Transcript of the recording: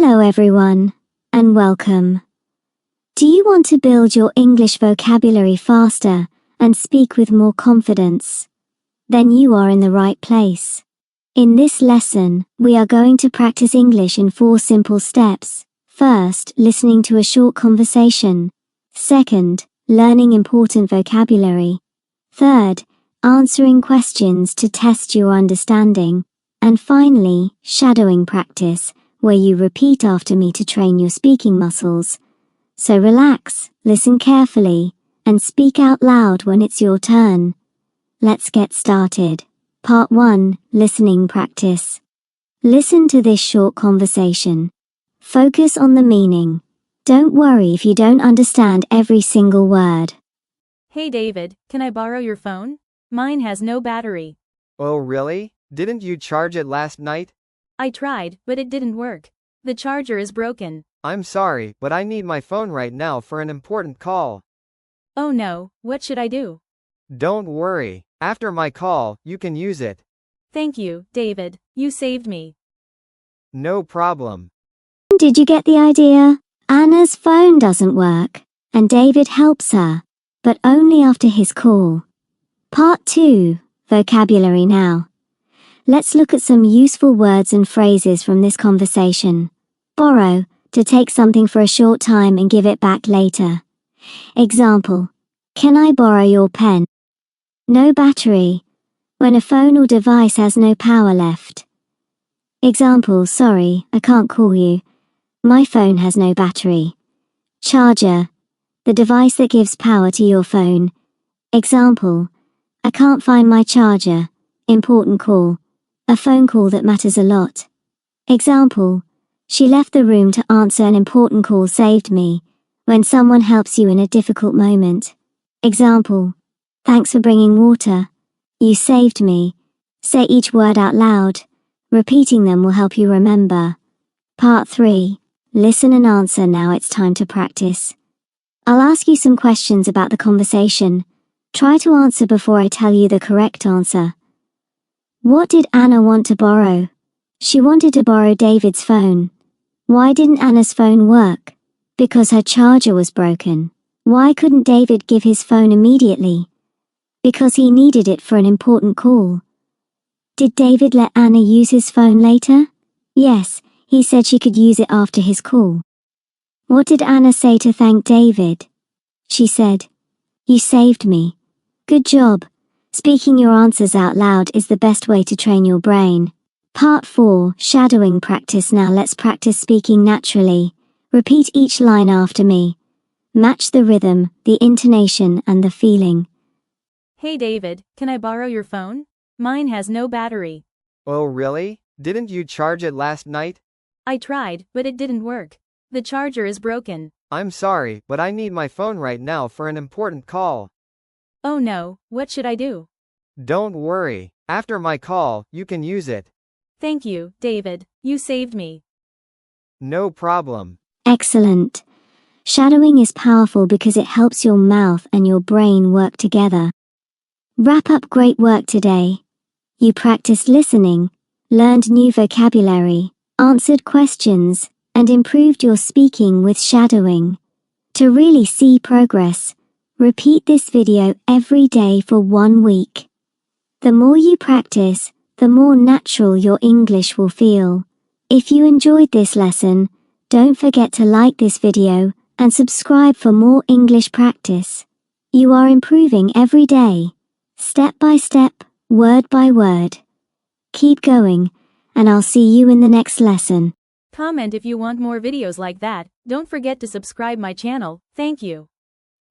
Hello everyone, and welcome. Do you want to build your English vocabulary faster and speak with more confidence? Then you are in the right place. In this lesson, we are going to practice English in 4 simple steps. First, listening to a short conversation. Second, learning important vocabulary. Third, answering questions to test your understanding. And finally, shadowing practice, where you repeat after me to train your speaking muscles. So relax, listen carefully, and speak out loud when it's your turn. Let's get started. Part 1, Listening Practice. Listen to this short conversation. Focus on the meaning. Don't worry if you don't understand every single word. Hey David, can I borrow your phone? Mine has no battery. Oh really? Didn't you charge it last night? I tried, but it didn't work. The charger is broken. I'm sorry, but I need my phone right now for an important call. Oh no, what should I do? Don't worry. After my call, you can use it. Thank you, David. You saved me. No problem. Did you get the idea? Anna's phone doesn't work, and David helps her, but only after his call. Part 2, Vocabulary now. Let's look at some useful words and phrases from this conversation. Borrow, to take something for a short time and give it back later. Example, can I borrow your pen? No battery, when a phone or device has no power left. Example, sorry, I can't call you. My phone has no battery. Charger, the device that gives power to your phone. Example, I can't find my charger. Important call. A phone call that matters a lot. Example, she left the room to answer an important call saved me. When someone helps you in a difficult moment. Example, thanks for bringing water. You saved me. Say each word out loud. Repeating them will help you remember. Part 3, Listen and answer. Now it's time to practice. I'll ask you some questions about the conversation. Try to answer before I tell you the correct answer. What did Anna want to borrow? She wanted to borrow David's phone. Why didn't Anna's phone work? Because her charger was broken. Why couldn't David give his phone immediately? Because he needed it for an important call. Did David let Anna use his phone later? Yes, he said she could use it after his call. What did Anna say to thank David? She said, "You saved me." Good job. Speaking your answers out loud is the best way to train your brain. Part 4, Shadowing Practice. Now let's practice speaking naturally. Repeat each line after me. Match the rhythm, the intonation, and the feeling. Hey David, can I borrow your phone? Mine has no battery. Oh really? Didn't you charge it last night? I tried, but it didn't work. The charger is broken. I'm sorry, but I need my phone right now for an important call. Oh no, what should I do? Don't worry. After my call, you can use it. Thank you, David. You saved me. No problem. Excellent. Shadowing is powerful because it helps your mouth and your brain work together. Wrap up. Great work today. You practiced listening, learned new vocabulary, answered questions, and improved your speaking with shadowing. To really see progress, repeat this video every day for 1 week. The more you practice, the more natural your English will feel. If you enjoyed this lesson, don't forget to like this video and subscribe for more English practice. You are improving every day, step by step, word by word. Keep going, and I'll see you in the next lesson. Comment if you want more videos like that. Don't forget to subscribe my channel. Thank you.